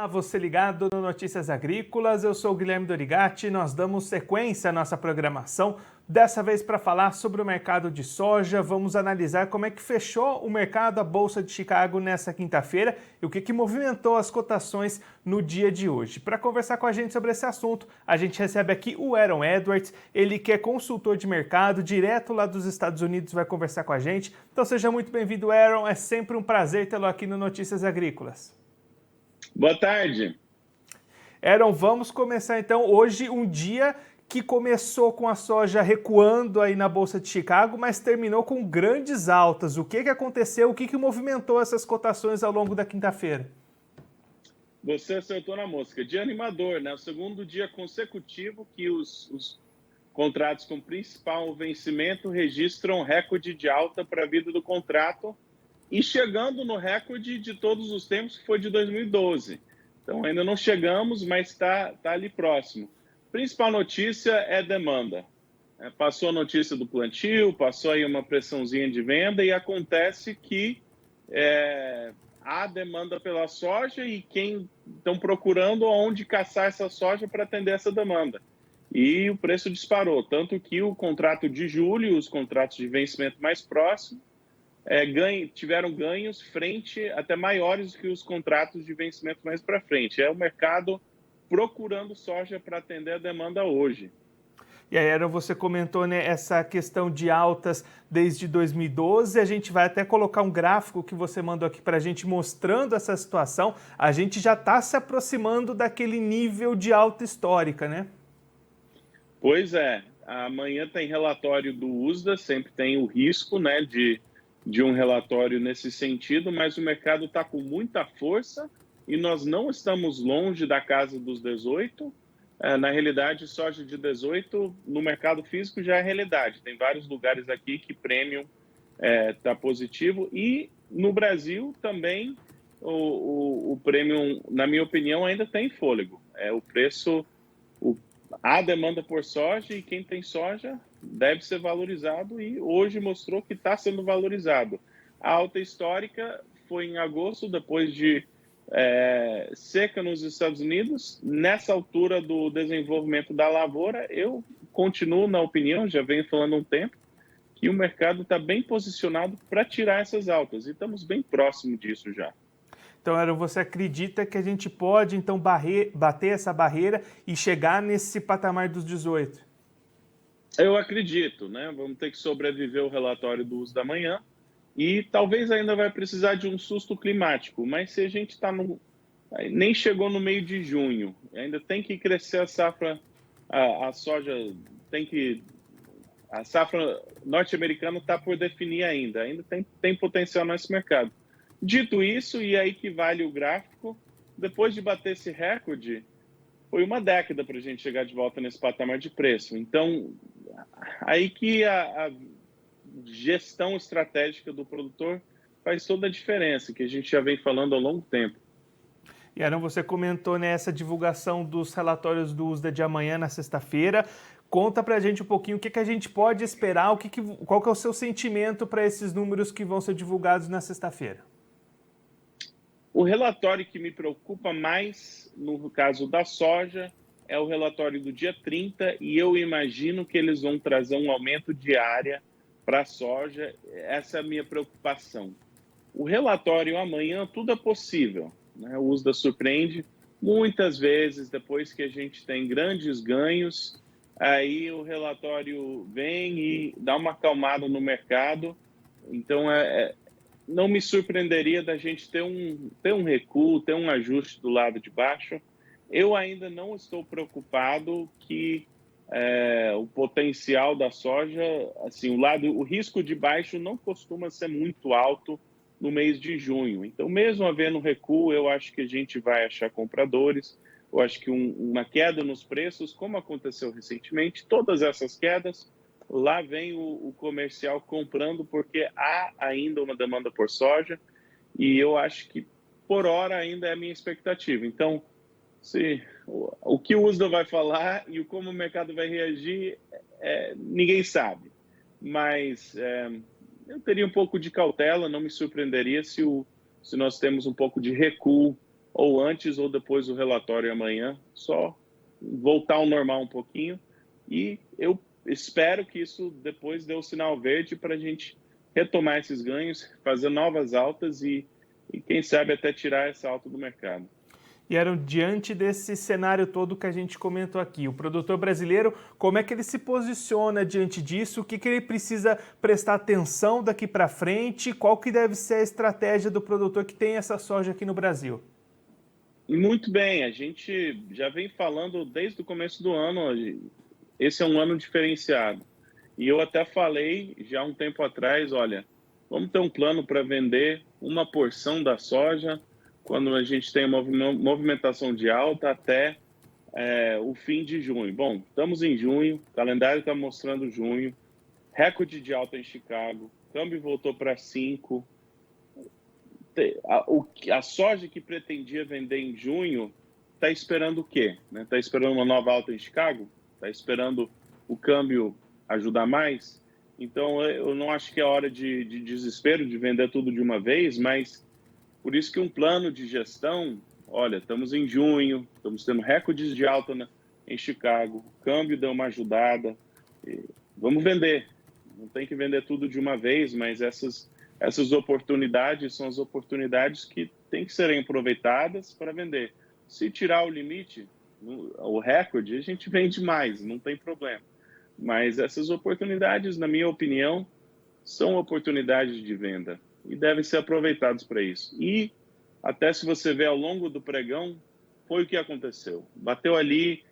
Olá, você ligado no Notícias Agrícolas, eu sou o Guilherme Dorigatti, nós damos sequência à nossa programação, dessa vez para falar sobre o mercado de soja. Vamos analisar como é que fechou o mercado, a Bolsa de Chicago nessa quinta-feira e o que movimentou as cotações no dia de hoje. Para conversar com a gente sobre esse assunto, a gente recebe aqui o Aaron Edwards, ele que é consultor de mercado, direto lá dos Estados Unidos, vai conversar com a gente. Então seja muito bem-vindo, Aaron, é sempre um prazer tê-lo aqui no Notícias Agrícolas. Boa tarde. Aaron, vamos começar então hoje um dia que começou com a soja recuando aí na Bolsa de Chicago, mas terminou com grandes altas. O que aconteceu? O que movimentou essas cotações ao longo da quinta-feira? Você acertou na mosca. Dia animador, né? O segundo dia consecutivo que os contratos com principal vencimento registram recorde de alta para a vida do contrato e chegando no recorde de todos os tempos, que foi de 2012. Então, ainda não chegamos, mas está ali próximo. Principal notícia é demanda. Passou a notícia do plantio, passou aí uma pressãozinha de venda e acontece que há demanda pela soja e quem estão procurando onde caçar essa soja para atender essa demanda. E o preço disparou, tanto que o contrato de julho, os contratos de vencimento mais próximo, tiveram ganhos até maiores do que os contratos de vencimento mais para frente. É o mercado procurando soja para atender a demanda hoje. E aí, Aaron, você comentou, né, essa questão de altas desde 2012. A gente vai até colocar um gráfico que você mandou aqui para a gente mostrando essa situação. A gente já está se aproximando daquele nível de alta histórica, né? Pois é. Amanhã tem relatório do USDA, sempre tem o risco, né, de um relatório nesse sentido, mas o mercado está com muita força e nós não estamos longe da casa dos 18. Na realidade, soja de 18 no mercado físico já é realidade. Tem vários lugares aqui que premium está positivo e no Brasil também o premium, na minha opinião, ainda tem fôlego. O preço, há demanda por soja e quem tem soja deve ser valorizado e hoje mostrou que está sendo valorizado. A alta histórica foi em agosto, depois de seca nos Estados Unidos. Nessa altura do desenvolvimento da lavoura, eu continuo na opinião, já venho falando há um tempo, que o mercado está bem posicionado para tirar essas altas e estamos bem próximo disso já. Então, Aaron, você acredita que a gente pode, então, bater essa barreira e chegar nesse patamar dos 18? Eu acredito, né? Vamos ter que sobreviver o relatório do uso da manhã e talvez ainda vai precisar de um susto climático, mas se a gente está nem chegou no meio de junho, ainda tem que crescer a safra, a soja a safra norte-americana está por definir ainda tem potencial nesse mercado. Dito isso, e aí que vale o gráfico, depois de bater esse recorde, foi uma década para a gente chegar de volta nesse patamar de preço. Então, aí que a gestão estratégica do produtor faz toda a diferença, que a gente já vem falando há longo tempo. E Aaron, você comentou nessa divulgação dos relatórios do USDA de amanhã, na sexta-feira. Conta para a gente um pouquinho o que a gente pode esperar, qual que é o seu sentimento para esses números que vão ser divulgados na sexta-feira? O relatório que me preocupa mais, no caso da soja, é o relatório do dia 30 e eu imagino que eles vão trazer um aumento de área para a soja. Essa é a minha preocupação. O relatório amanhã, tudo é possível, né? O USDA surpreende muitas vezes, depois que a gente tem grandes ganhos, aí o relatório vem e dá uma acalmada no mercado. Então, não me surpreenderia da gente ter um recuo, ter um ajuste do lado de baixo. Eu ainda não estou preocupado que o potencial da soja, assim, o risco de baixo não costuma ser muito alto no mês de junho. Então, mesmo havendo recuo, eu acho que a gente vai achar compradores. Eu acho que uma queda nos preços, como aconteceu recentemente, todas essas quedas, lá vem o comercial comprando porque há ainda uma demanda por soja e eu acho que por hora ainda é a minha expectativa. Então, o que o USDA vai falar e como o mercado vai reagir, ninguém sabe. Mas eu teria um pouco de cautela, não me surpreenderia se nós temos um pouco de recuo ou antes ou depois do relatório amanhã, só voltar ao normal um pouquinho, e eu espero que isso depois dê o sinal verde para a gente retomar esses ganhos, fazer novas altas e quem sabe até tirar essa alta do mercado. E eram diante desse cenário todo que a gente comentou aqui. O produtor brasileiro, como é que ele se posiciona diante disso? O que ele precisa prestar atenção daqui para frente? Qual que deve ser a estratégia do produtor que tem essa soja aqui no Brasil? Muito bem, a gente já vem falando desde o começo do ano, esse é um ano diferenciado. E eu até falei já um tempo atrás, olha, vamos ter um plano para vender uma porção da soja quando a gente tem uma movimentação de alta até o fim de junho. Bom, estamos em junho, o calendário está mostrando junho, recorde de alta em Chicago, câmbio voltou para 5. A soja que pretendia vender em junho está esperando o quê? Está esperando uma nova alta em Chicago? Está esperando o câmbio ajudar mais? Então, eu não acho que é hora de desespero de vender tudo de uma vez, mas por isso que um plano de gestão, olha, estamos em junho, estamos tendo recordes de alta em Chicago, o câmbio deu uma ajudada, vamos vender. Não tem que vender tudo de uma vez, mas essas oportunidades são as oportunidades que têm que serem aproveitadas para vender. Se tirar o limite, o recorde, a gente vende mais, não tem problema. Mas essas oportunidades, na minha opinião, são oportunidades de venda e devem ser aproveitadas para isso. E até se você ver ao longo do pregão, foi o que aconteceu. Bateu ali,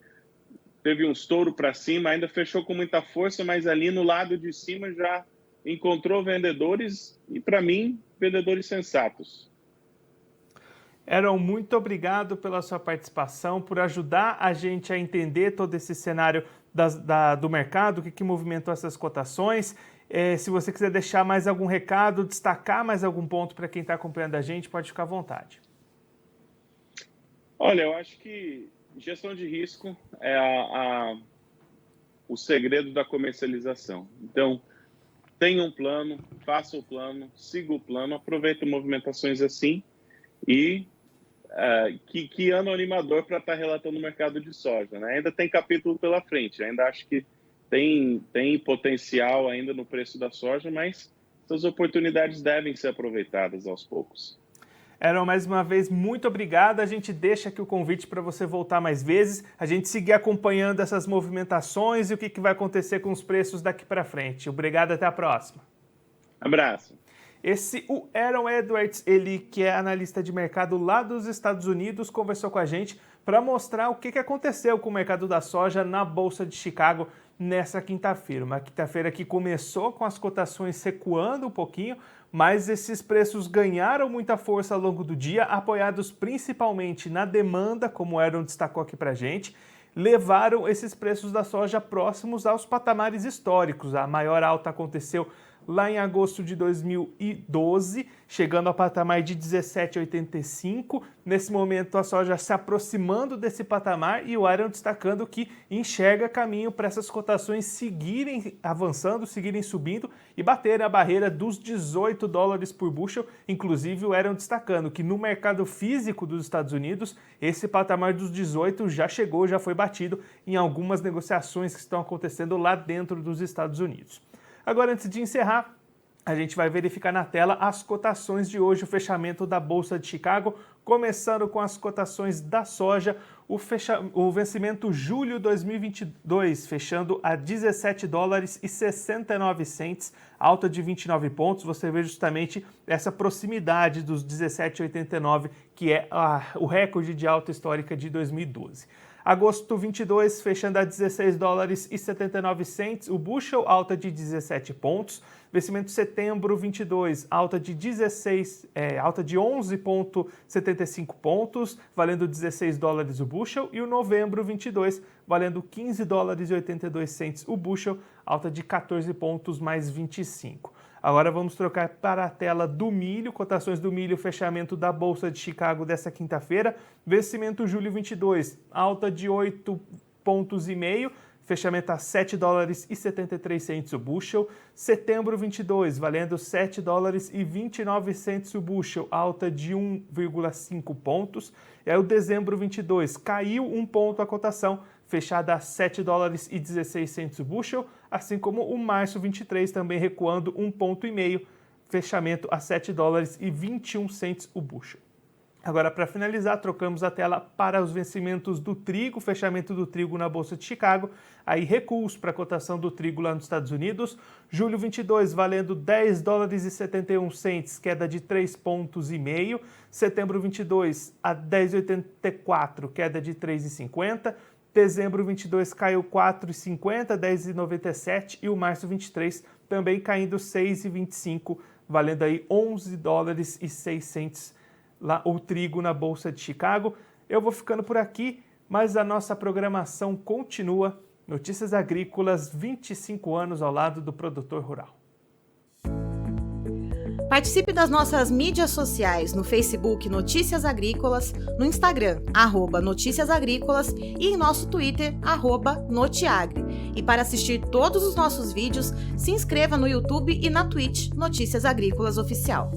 teve um estouro para cima, ainda fechou com muita força, mas ali no lado de cima já encontrou vendedores e, para mim, vendedores sensatos. Aaron, muito obrigado pela sua participação, por ajudar a gente a entender todo esse cenário do mercado, o que movimentou essas cotações. Se você quiser deixar mais algum recado, destacar mais algum ponto para quem está acompanhando a gente, pode ficar à vontade. Olha, eu acho que gestão de risco é o segredo da comercialização. Então, tenha um plano, faça o plano, siga o plano, aproveite movimentações assim e que ano animador para estar relatando o mercado de soja, né? Ainda tem capítulo pela frente, ainda acho que tem potencial ainda no preço da soja, mas essas oportunidades devem ser aproveitadas aos poucos. Aaron, mais uma vez, muito obrigado. A gente deixa aqui o convite para você voltar mais vezes, a gente seguir acompanhando essas movimentações e o que vai acontecer com os preços daqui para frente. Obrigado, até a próxima. Abraço. O Aaron Edwards, ele que é analista de mercado lá dos Estados Unidos, conversou com a gente para mostrar o que aconteceu com o mercado da soja na Bolsa de Chicago nessa quinta-feira. Uma quinta-feira que começou com as cotações recuando um pouquinho, mas esses preços ganharam muita força ao longo do dia, apoiados principalmente na demanda, como o Aaron destacou aqui para a gente, levaram esses preços da soja próximos aos patamares históricos. A maior alta aconteceu lá em agosto de 2012, chegando ao patamar de 17,85. Nesse momento, a soja se aproximando desse patamar e o Aaron destacando que enxerga caminho para essas cotações seguirem avançando, seguirem subindo e baterem a barreira dos $18 por bushel. Inclusive, o Aaron destacando que no mercado físico dos Estados Unidos, esse patamar dos 18 já chegou, já foi batido em algumas negociações que estão acontecendo lá dentro dos Estados Unidos. Agora, antes de encerrar, a gente vai verificar na tela as cotações de hoje, o fechamento da Bolsa de Chicago, começando com as cotações da soja, o vencimento julho 2022, fechando a $17,69, alta de 29 pontos. Você vê justamente essa proximidade dos 17,89, que é o recorde de alta histórica de 2012. Agosto 22, fechando a $16,79, o bushel, alta de 17 pontos. Vencimento setembro 22, alta de 11,75 pontos, valendo $16 o bushel. E o novembro 22, valendo $15,82 o bushel, alta de 14 pontos mais 25. Agora vamos trocar para a tela do milho, cotações do milho, fechamento da Bolsa de Chicago dessa quinta-feira. Vencimento julho 22, alta de 8,5 pontos, fechamento a $7,73 o bushel. Setembro 22, valendo $7,29 o bushel, alta de 1,5 pontos. E aí o dezembro 22 caiu 1 ponto a cotação, fechada a $7,16 o bushel, assim como o março 23 também recuando 1,5 ponto, fechamento a $7,21 o bushel. Agora, para finalizar, trocamos a tela para os vencimentos do trigo, fechamento do trigo na Bolsa de Chicago, aí recuos para a cotação do trigo lá nos Estados Unidos. Julho 22, valendo $10,71, queda de 3,5 pontos. Setembro 22, a 10,84, queda de 3,50. Dezembro 22 caiu 4,50, 10,97 e o março 23 também caindo 6,25, valendo aí $11,06 lá o trigo na Bolsa de Chicago. Eu vou ficando por aqui, mas a nossa programação continua. Notícias Agrícolas, 25 anos ao lado do produtor rural. Participe das nossas mídias sociais no Facebook Notícias Agrícolas, no Instagram @Notícias Agrícolas e em nosso Twitter @Notiagre. E para assistir todos os nossos vídeos, se inscreva no YouTube e na Twitch Notícias Agrícolas Oficial.